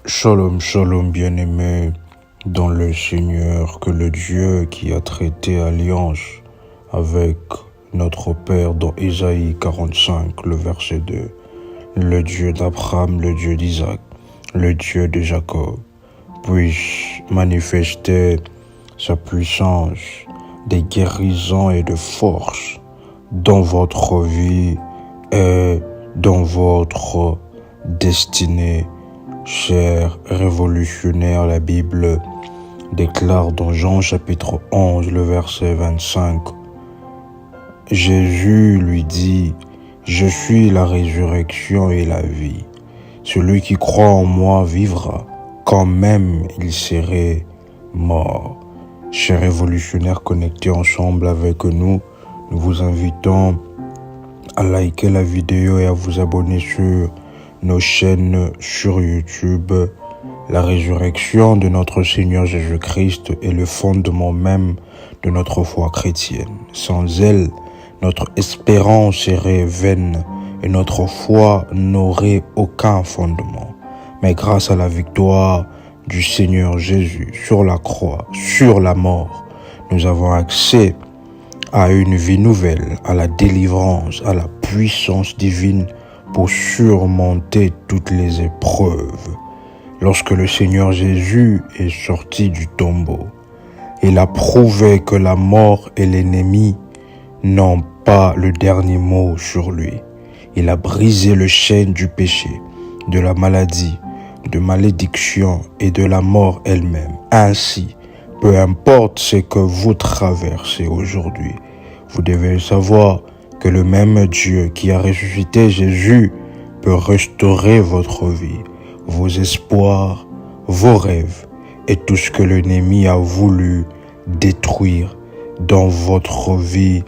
Shalom, shalom, bien-aimés dans le Seigneur, que le Dieu qui a traité alliance avec notre Père dans Ésaïe 45, le verset 2, le Dieu d'Abraham, le Dieu d'Isaac, le Dieu de Jacob, puisse manifester sa puissance, des guérisons et de force dans votre vie et dans votre destinée. Chers révolutionnaires, la Bible déclare dans Jean chapitre 11, le verset 25, Jésus lui dit, « Je suis la résurrection et la vie. Celui qui croit en moi vivra, quand même il serait mort. » Chers révolutionnaires connectés ensemble avec nous, nous vous invitons à liker la vidéo et à vous abonner sur nos chaînes sur YouTube. La résurrection de notre Seigneur Jésus-Christ est le fondement même de notre foi chrétienne. Sans elle, notre espérance serait vaine et notre foi n'aurait aucun fondement. Mais grâce à la victoire du Seigneur Jésus sur la croix, sur la mort, nous avons accès à une vie nouvelle, à la délivrance, à la puissance divine pour surmonter toutes les épreuves. Lorsque le Seigneur Jésus est sorti du tombeau, il a prouvé que la mort et l'ennemi n'ont pas le dernier mot sur lui. Il a brisé le chêne du péché, de la maladie, de malédiction et de la mort elle-même. Ainsi, peu importe ce que vous traversez aujourd'hui, vous devez savoir que le même Dieu qui a ressuscité Jésus peut restaurer votre vie, vos espoirs, vos rêves et tout ce que l'ennemi a voulu détruire dans votre vie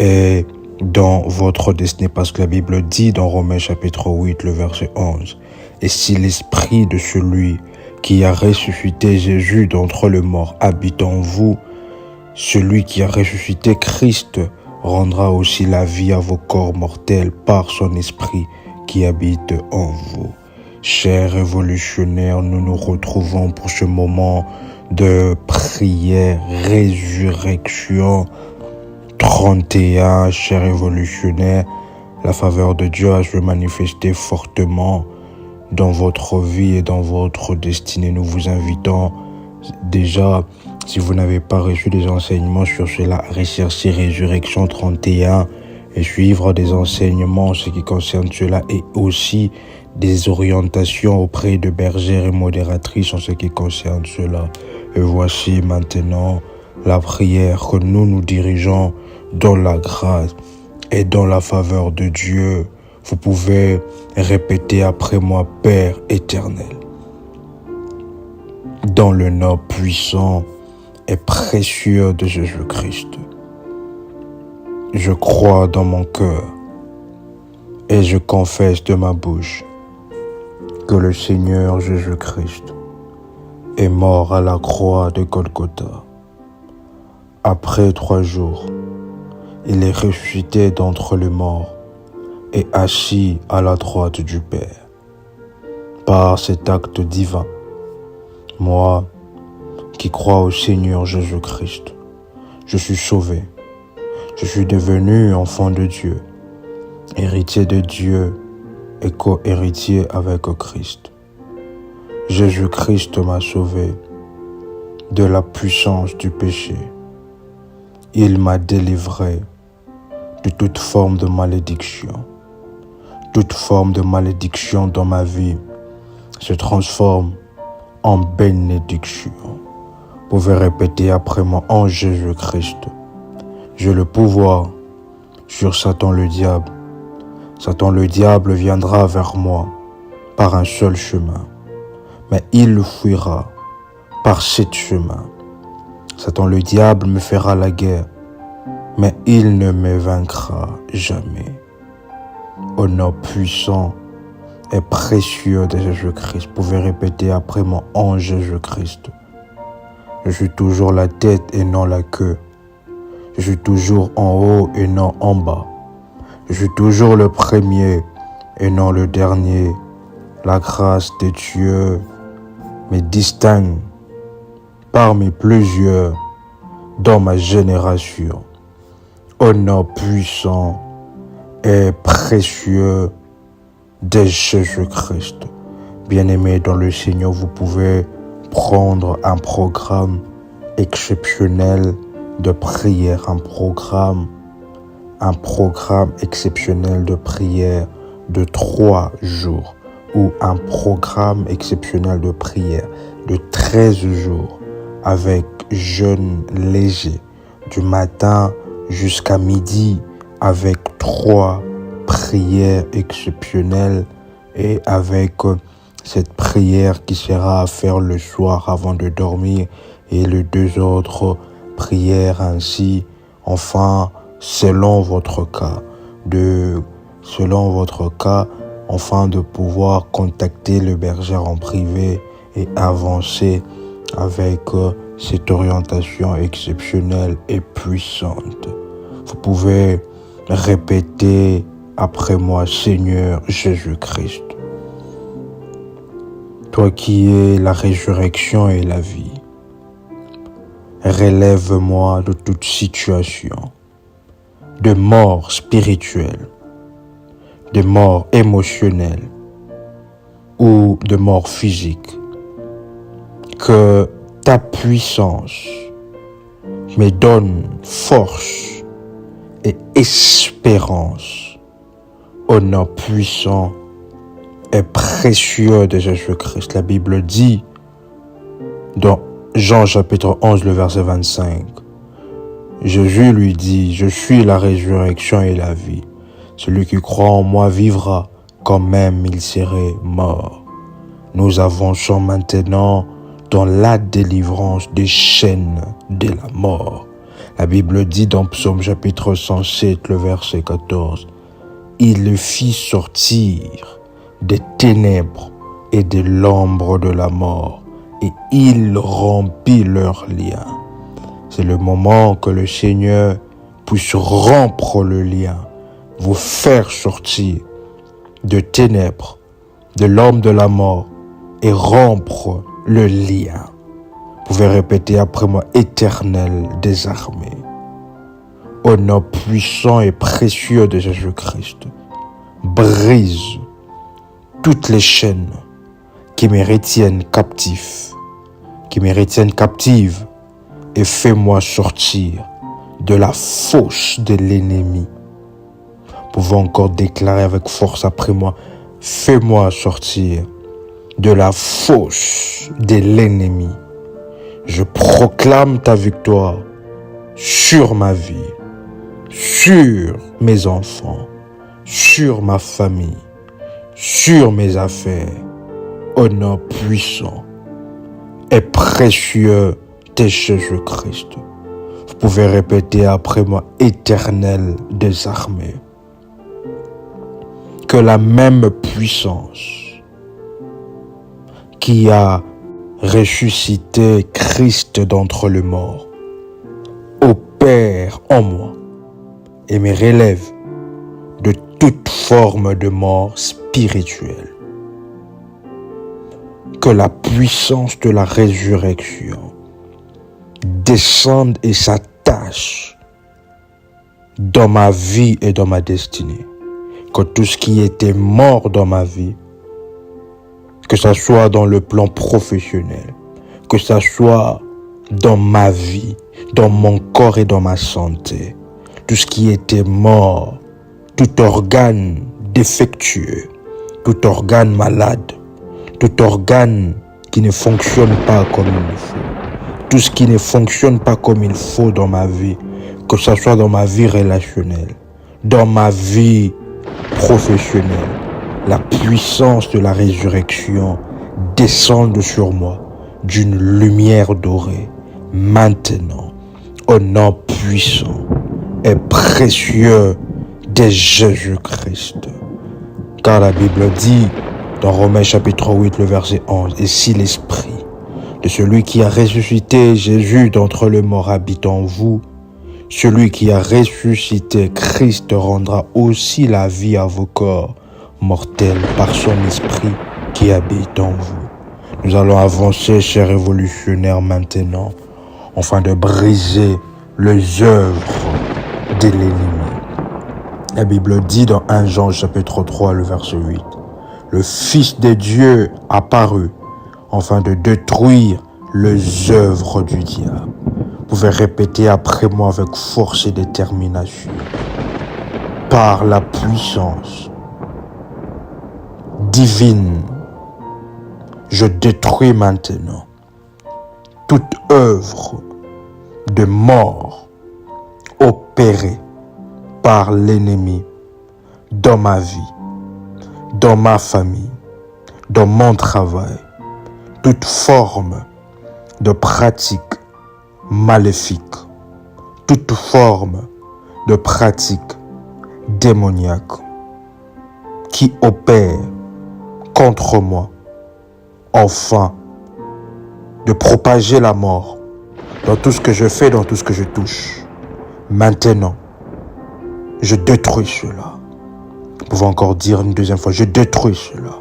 et dans votre destinée. Parce que la Bible dit dans Romains chapitre 8, le verset 11, « Et si l'esprit de celui qui a ressuscité Jésus d'entre les morts habite en vous, celui qui a ressuscité Christ rendra aussi la vie à vos corps mortels par son esprit qui habite en vous. » Chers révolutionnaires, nous nous retrouvons pour ce moment de prière, résurrection 31. Chers révolutionnaires, la faveur de Dieu a se manifester fortement dans votre vie et dans votre destinée. Nous vous invitons déjà, si vous n'avez pas reçu des enseignements sur cela, à rechercher Résurrection 31 et suivre des enseignements en ce qui concerne cela et aussi des orientations auprès de bergères et modératrices en ce qui concerne cela. Et voici maintenant la prière que nous nous dirigeons dans la grâce et dans la faveur de Dieu. Vous pouvez répéter après moi, Père éternel, dans le nom puissant et précieux de Jésus-Christ. Je crois dans mon cœur et je confesse de ma bouche que le Seigneur Jésus-Christ est mort à la croix de Golgotha. Après 3 jours, il est ressuscité d'entre les morts et assis à la droite du Père. Par cet acte divin, moi, qui crois au Seigneur Jésus-Christ, je suis sauvé. Je suis devenu enfant de Dieu, héritier de Dieu et co-héritier avec Christ. Jésus-Christ m'a sauvé de la puissance du péché. Il m'a délivré de toute forme de malédiction. Toute forme de malédiction dans ma vie se transforme en bénédiction. Vous pouvez répéter après moi, en Jésus-Christ, j'ai le pouvoir sur Satan le diable. Satan le diable viendra vers moi par un seul chemin, mais il fuira par 7 chemins. Satan le diable me fera la guerre, mais il ne me vaincra jamais. Au nom puissant et précieux de Jésus-Christ, vous pouvez répéter après moi, en Jésus-Christ. Je suis toujours la tête et non la queue. Je suis toujours en haut et non en bas. Je suis toujours le premier et non le dernier. La grâce de Dieu me distingue parmi plusieurs dans ma génération. Au nom puissant et précieux de Jésus-Christ. Bien-aimés dans le Seigneur, vous pouvez prendre un programme exceptionnel de prière, un programme exceptionnel de prière de 3 jours ou un programme exceptionnel de prière de 13 jours avec jeûne léger du matin jusqu'à midi avec 3 prières exceptionnelles et avec cette prière qui sera à faire le soir avant de dormir et les 2 autres prières ainsi, enfin, selon votre cas, afin de pouvoir contacter le berger en privé et avancer avec cette orientation exceptionnelle et puissante. Vous pouvez répéter après moi, Seigneur Jésus-Christ, toi qui es la résurrection et la vie, relève-moi de toute situation de mort spirituelle, de mort émotionnelle ou de mort physique. Que ta puissance me donne force et espérance au nom puissant et précieux de Jésus-Christ. La Bible dit dans Jean chapitre 11, le verset 25, Jésus lui dit, « Je suis la résurrection et la vie. Celui qui croit en moi vivra quand même il serait mort. » Nous avançons maintenant dans la délivrance des chaînes de la mort. La Bible dit dans Psaume chapitre 107, le verset 14, « Il le fit sortir des ténèbres et de l'ombre de la mort, et il rompit leurs liens. » C'est le moment que le Seigneur puisse rompre le lien, vous faire sortir de ténèbres, de l'homme de la mort et rompre le lien. Vous pouvez répéter après moi, Éternel des armées, au nom puissant et précieux de Jésus-Christ, brise toutes les chaînes qui me retiennent captif, et fais-moi sortir de la fosse de l'ennemi. Vous pouvez encore déclarer avec force après moi, fais-moi sortir de la fosse de l'ennemi. Je proclame ta victoire sur ma vie, sur mes enfants, sur ma famille, sur mes affaires, au nom puissant et précieux de Jésus-Christ. Vous pouvez répéter après moi, Éternel des armées. Que la même puissance qui a ressuscité Christ d'entre les morts opère en moi et me relève de toute forme de mort spirituelle. Que la puissance de la résurrection descende et s'attache dans ma vie et dans ma destinée. Que tout ce qui était mort dans ma vie, que ça soit dans le plan professionnel, que ça soit dans ma vie, dans mon corps et dans ma santé, tout ce qui était mort, tout organe défectueux, tout organe malade, tout organe qui ne fonctionne pas comme il faut, tout ce qui ne fonctionne pas comme il faut dans ma vie, que ce soit dans ma vie relationnelle, dans ma vie professionnelle, la puissance de la résurrection descende sur moi d'une lumière dorée, maintenant, au nom puissant et précieux de Jésus-Christ. Car la Bible dit dans Romains chapitre 8, le verset 11, « Et si l'esprit de celui qui a ressuscité Jésus d'entre les morts habite en vous, celui qui a ressuscité Christ rendra aussi la vie à vos corps mortels par son esprit qui habite en vous. » Nous allons avancer, chers révolutionnaires, maintenant, afin de briser les œuvres de l'ennemi. La Bible dit dans 1 Jean chapitre 3, le verset 8, « Le Fils de Dieu apparut afin de détruire les œuvres du diable. » Vous pouvez répéter après moi avec force et détermination. Par la puissance divine, je détruis maintenant toute œuvre de mort opérée par l'ennemi dans ma vie, dans ma famille, dans mon travail, toute forme de pratique maléfique, toute forme de pratique démoniaque qui opère contre moi, afin de propager la mort dans tout ce que je fais, dans tout ce que je touche. Maintenant, je détruis cela. Vous pouvez encore dire une deuxième fois, je détruis cela.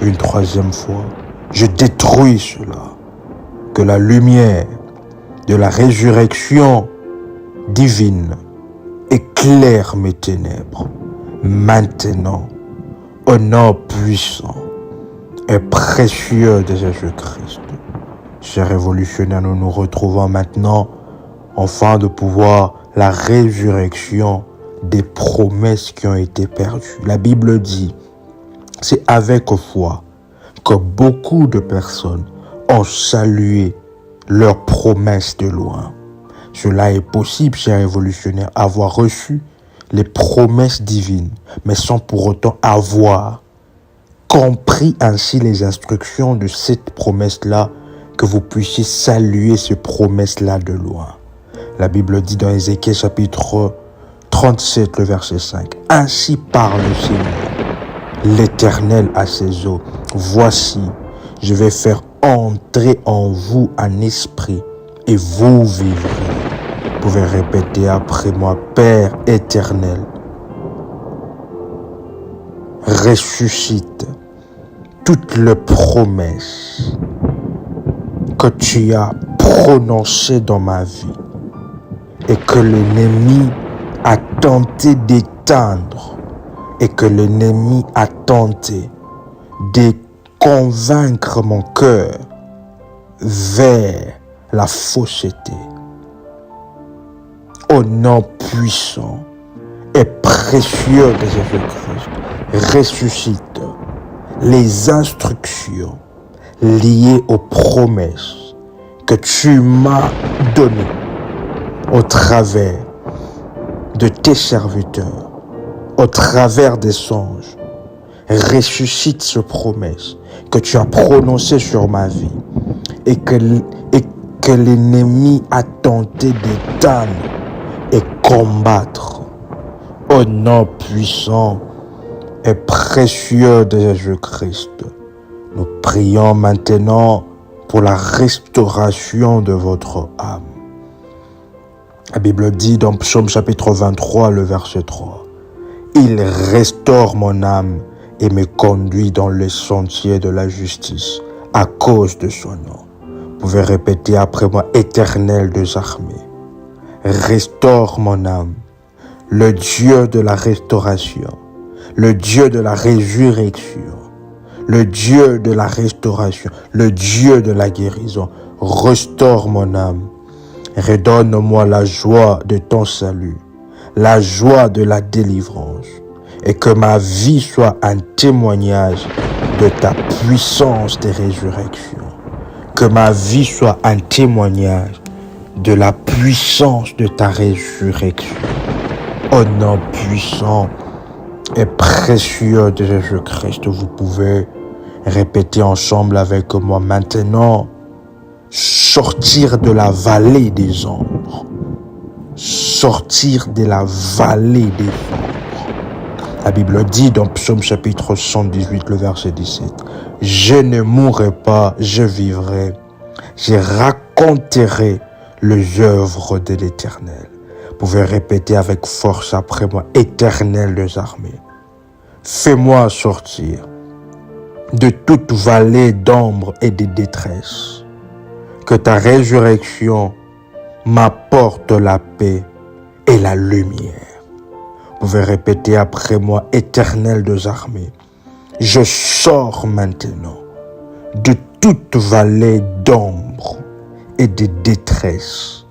Une troisième fois, je détruis cela. Que la lumière de la résurrection divine éclaire mes ténèbres. Maintenant, au nom puissant et précieux de Jésus-Christ. Chers révolutionnaires, nous nous retrouvons maintenant afin de pouvoir la résurrection des promesses qui ont été perdues. La Bible dit, c'est avec foi que beaucoup de personnes ont salué leurs promesses de loin. Cela est possible, chers révolutionnaires, avoir reçu les promesses divines, mais sans pour autant avoir compris ainsi les instructions de cette promesse-là, que vous puissiez saluer ces promesses-là de loin. La Bible dit dans Ézéchiel chapitre 37, le verset 5, « Ainsi parle le Seigneur, l'Éternel à ses eaux. Voici, je vais faire entrer en vous un esprit et vous vivrez. » Vous pouvez répéter après moi, « Père éternel, ressuscite toutes les promesses que tu as prononcées dans ma vie et que l'ennemi a tenté d'éteindre et que l'ennemi a tenté de convaincre mon cœur vers la fausseté. Au nom puissant et précieux de Jésus-Christ, ressuscite les instructions liées aux promesses que tu m'as données au travers de tes serviteurs, au travers des songes. Ressuscite ces promesses que tu as prononcées sur ma vie et que l'ennemi a tenté d'éteindre et combattre. Au nom puissant et précieux de Jésus-Christ, nous prions maintenant pour la restauration de votre âme. La Bible dit dans Psaume chapitre 23, le verset 3, « Il restaure mon âme et me conduit dans les sentiers de la justice à cause de son nom. » Vous pouvez répéter après moi, « Éternel des armées, restaure mon âme, le Dieu de la restauration, le Dieu de la résurrection, le Dieu de la restauration, le Dieu de la guérison, restaure mon âme. Redonne-moi la joie de ton salut, la joie de la délivrance, et que ma vie soit un témoignage de ta puissance de résurrection. Que ma vie soit un témoignage de la puissance de ta résurrection. Au nom puissant et précieux de Jésus-Christ, vous pouvez répéter ensemble avec moi maintenant. Sortir de la vallée des ombres. Sortir de la vallée des ombres. La Bible dit dans Psaume chapitre 118, le verset 17, « Je ne mourrai pas, je vivrai. Je raconterai les œuvres de l'Éternel. » Vous pouvez répéter avec force après moi, « Éternel des armées, fais-moi sortir de toute vallée d'ombre et de détresse. Que ta résurrection m'apporte la paix et la lumière. Vous pouvez répéter après moi, Éternel des armées, je sors maintenant de toute vallée d'ombre et de détresse.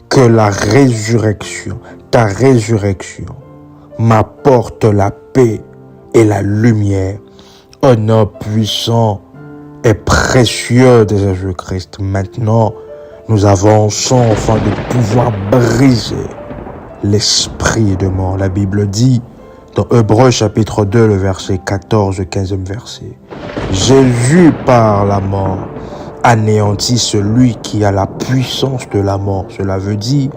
Que la résurrection, ta résurrection, m'apporte la paix et la lumière. Au nom puissant et précieux de Jésus-Christ. Maintenant, nous avançons afin de pouvoir briser l'esprit de mort. La Bible dit dans Hébreux chapitre 2, le verset 14, 15e verset. Jésus par la mort anéantit celui qui a la puissance de la mort. Cela veut dire,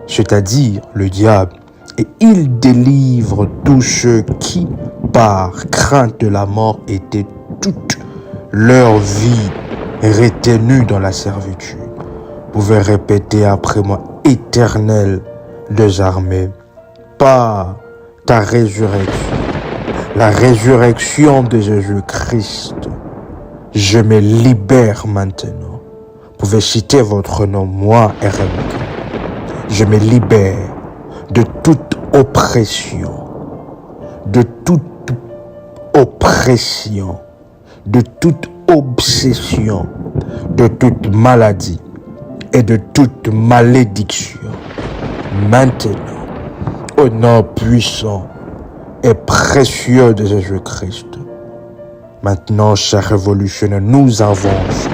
c'est-à-dire le diable. Et il délivre tous ceux qui, par crainte de la mort, étaient toute leur vie retenue dans la servitude. Vous pouvez répéter après moi, Éternel des armées, par ta résurrection, la résurrection de Jésus-Christ, je me libère maintenant. Vous pouvez citer votre nom, moi, RMK. Je me libère de toute oppression, de toute oppression, de toute obsession, de toute maladie et de toute malédiction. Maintenant, au nom puissant et précieux de Jésus-Christ, maintenant, chers révolutionnaires, nous avançons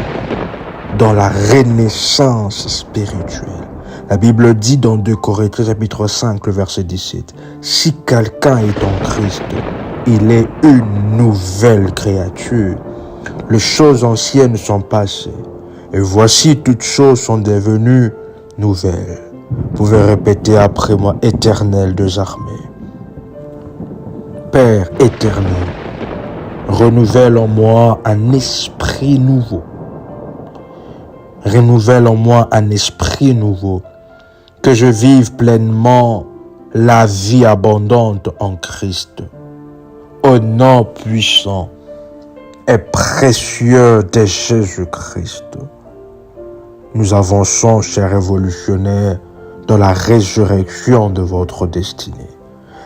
dans la renaissance spirituelle. La Bible dit dans 2 Corinthiens chapitre 5, le verset 17, « Si quelqu'un est en Christ, il est une nouvelle créature. Les choses anciennes sont passées, et voici toutes choses sont devenues nouvelles. » Vous pouvez répéter après moi, Éternel des armées. Père éternel, renouvelle en moi un esprit nouveau. Renouvelle en moi un esprit nouveau. Que je vive pleinement la vie abondante en Christ. Au nom puissant et précieux de Jésus-Christ. Nous avançons, chers révolutionnaires, dans la résurrection de votre destinée.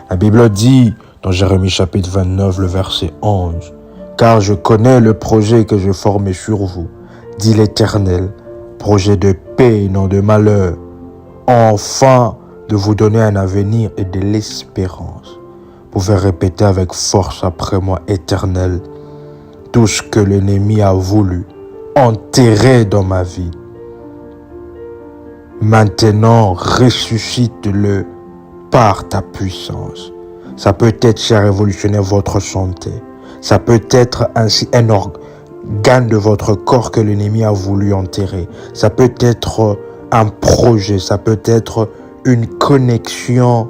La Bible dit, dans Jérémie chapitre 29, le verset 11, « Car je connais le projet que je formé sur vous, dit l'Éternel, projet de paix et non de malheur, enfin de vous donner un avenir et de l'espérance. » Vous pouvez répéter avec force après moi, Éternel, tout ce que l'ennemi a voulu enterrer dans ma vie. Maintenant, ressuscite-le par ta puissance. Ça peut être, cher révolutionnaire, votre santé. Ça peut être ainsi un organe de votre corps que l'ennemi a voulu enterrer. Ça peut être un projet, ça peut être une connexion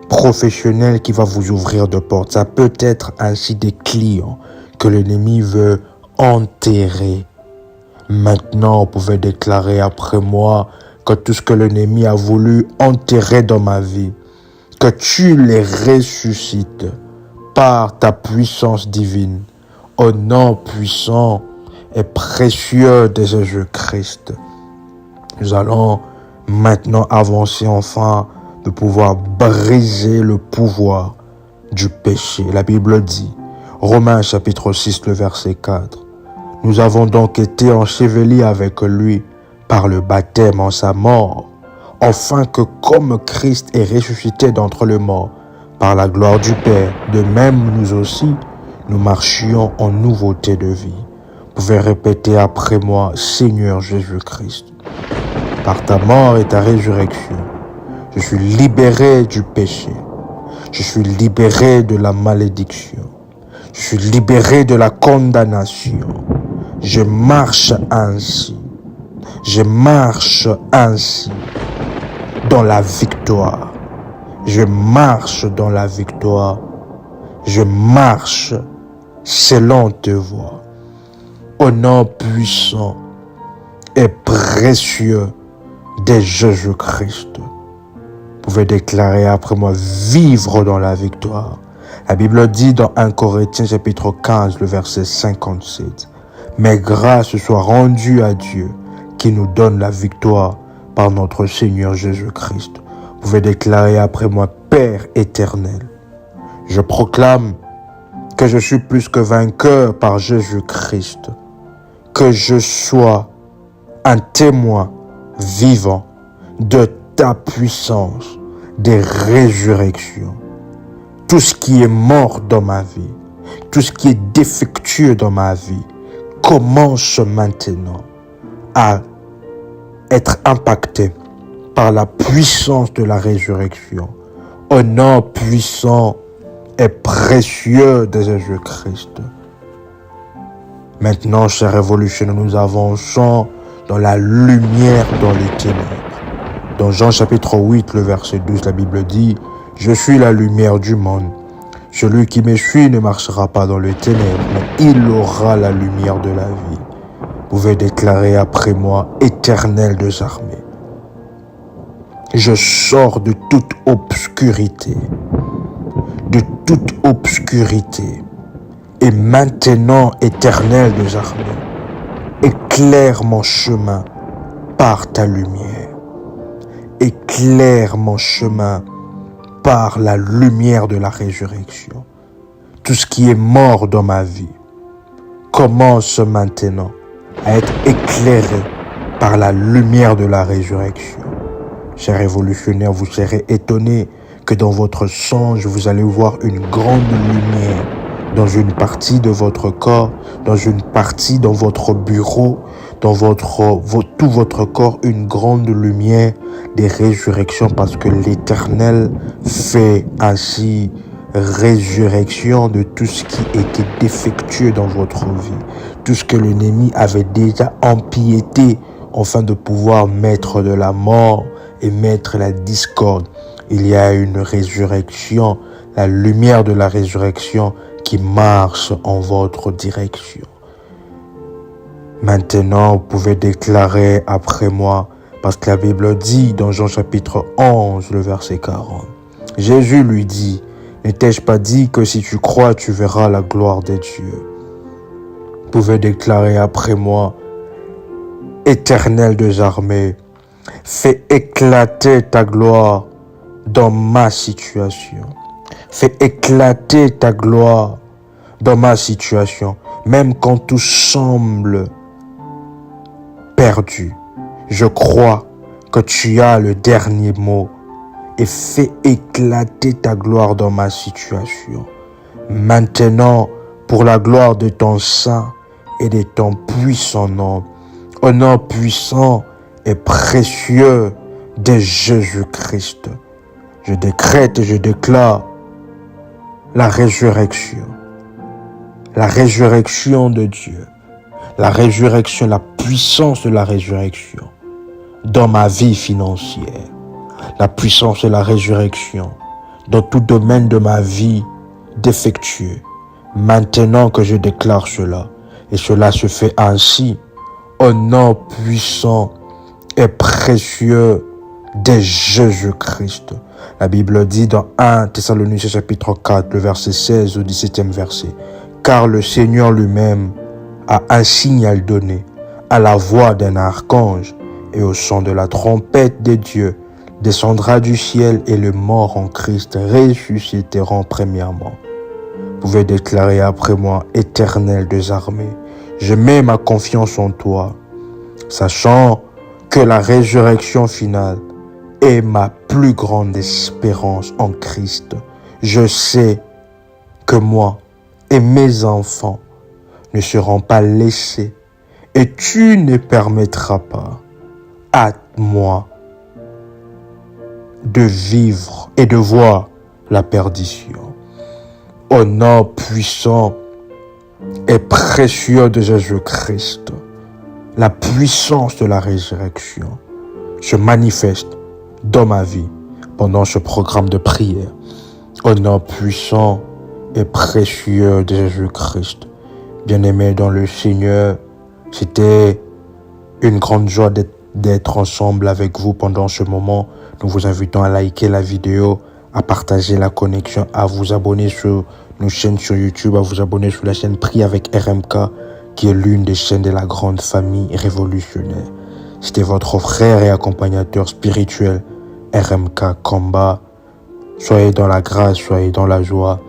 professionnelle qui va vous ouvrir de portes. Ça peut être ainsi des clients que l'ennemi veut enterrer. Maintenant, vous pouvez déclarer après moi que tout ce que l'ennemi a voulu enterrer dans ma vie, que tu les ressuscites par ta puissance divine, au nom puissant et précieux de Jésus-Christ. Nous allons maintenant avancer enfin de pouvoir briser le pouvoir du péché. La Bible dit, Romains chapitre 6, le verset 4, « Nous avons donc été ensevelis avec lui par le baptême en sa mort, afin que comme Christ est ressuscité d'entre les morts, par la gloire du Père, de même nous aussi, nous marchions en nouveauté de vie. » Vous pouvez répéter après moi, Seigneur Jésus-Christ, par ta mort et ta résurrection, je suis libéré du péché, je suis libéré de la malédiction, je suis libéré de la condamnation, je marche ainsi. Je marche ainsi dans la victoire. Je marche dans la victoire. Je marche selon tes voies. Au nom puissant et précieux de Jésus-Christ. Vous pouvez déclarer après moi, vivre dans la victoire. La Bible dit dans 1 Corinthiens chapitre 15, le verset 57, « Mais grâce soit rendue à Dieu qui nous donne la victoire par notre Seigneur Jésus-Christ. » Vous pouvez déclarer après moi, « Père éternel, je proclame que je suis plus que vainqueur par Jésus-Christ, que je sois un témoin vivant de ta puissance, des résurrections. Tout ce qui est mort dans ma vie, tout ce qui est défectueux dans ma vie, commence maintenant à être impacté par la puissance de la résurrection. Au nom puissant et précieux de Jésus-Christ. Maintenant, chers révolutionnaires, nous avançons dans la lumière dans les ténèbres. Dans Jean chapitre 8, le verset 12, la Bible dit « Je suis la lumière du monde. Celui qui me suit ne marchera pas dans les ténèbres, mais il aura la lumière de la vie. » Vous pouvez déclarer après moi, Éternel des armées. Je sors de toute obscurité. De toute obscurité. Et maintenant, Éternel des armées, éclaire mon chemin par ta lumière. Éclaire mon chemin par la lumière de la résurrection. Tout ce qui est mort dans ma vie commence maintenant à être éclairé par la lumière de la résurrection. Chers révolutionnaires, vous serez étonnés que dans votre songe, vous allez voir une grande lumière dans une partie de votre corps, dans une partie dans votre bureau, dans tout votre corps, une grande lumière des résurrections parce que l'Éternel fait ainsi résurrection de tout ce qui était défectueux dans votre vie, tout ce que l'ennemi avait déjà empiété afin de pouvoir mettre de la mort et mettre la discorde. Il y a une résurrection, la lumière de la résurrection qui marche en votre direction. Maintenant, vous pouvez déclarer après moi, parce que la Bible dit dans Jean chapitre 11, le verset 40. Jésus lui dit, « Ne t'ai-je pas dit que si tu crois, tu verras la gloire de Dieu ?» Vous pouvez déclarer après moi, « Éternel des armées, fais éclater ta gloire dans ma situation. Fais éclater ta gloire dans ma situation, même quand tout semble perdu. Je crois que tu as le dernier mot et fais éclater ta gloire dans ma situation. Maintenant, pour la gloire de ton saint et de ton puissant nom, au nom puissant et précieux de Jésus-Christ, je décrète et je déclare la résurrection de Dieu, la résurrection, la puissance de la résurrection dans ma vie financière, la puissance de la résurrection dans tout domaine de ma vie défectueux. Maintenant que je déclare cela, et cela se fait ainsi, au nom puissant et précieux de Jésus-Christ. La Bible dit dans 1 Thessaloniciens chapitre 4, le verset 16 au 17e verset, « Car le Seigneur lui-même a un signal donné à la voix d'un archange et au son de la trompette de Dieu, descendra du ciel et les morts en Christ ressusciteront premièrement. » Vous pouvez déclarer après moi, « Éternel des armées, je mets ma confiance en toi, sachant que la résurrection finale est ma plus grande espérance en Christ. Je sais que moi et mes enfants ne seront pas laissés et tu ne permettras pas à moi de vivre et de voir la perdition. Au nom puissant et précieux de Jésus-Christ, la puissance de la résurrection se manifeste dans ma vie pendant ce programme de prière. Au nom puissant et précieux de Jésus-Christ. Bien-aimés dans le Seigneur, c'était une grande joie d'être ensemble avec vous pendant ce moment. Nous vous invitons à liker la vidéo, à partager la connexion, à vous abonner sur nos chaînes sur YouTube, à vous abonner sur la chaîne Prie avec RMK, qui est l'une des chaînes de la grande famille révolutionnaire. C'était votre frère et accompagnateur spirituel, RMK Kamba. Soyez dans la grâce, soyez dans la joie,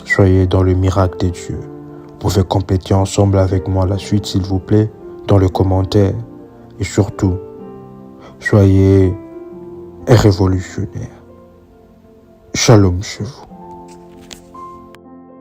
soyez dans le miracle de Dieu. Vous pouvez compléter ensemble avec moi la suite, s'il vous plaît, dans le commentaire. Et surtout, soyez révolutionnaire. Shalom chez vous.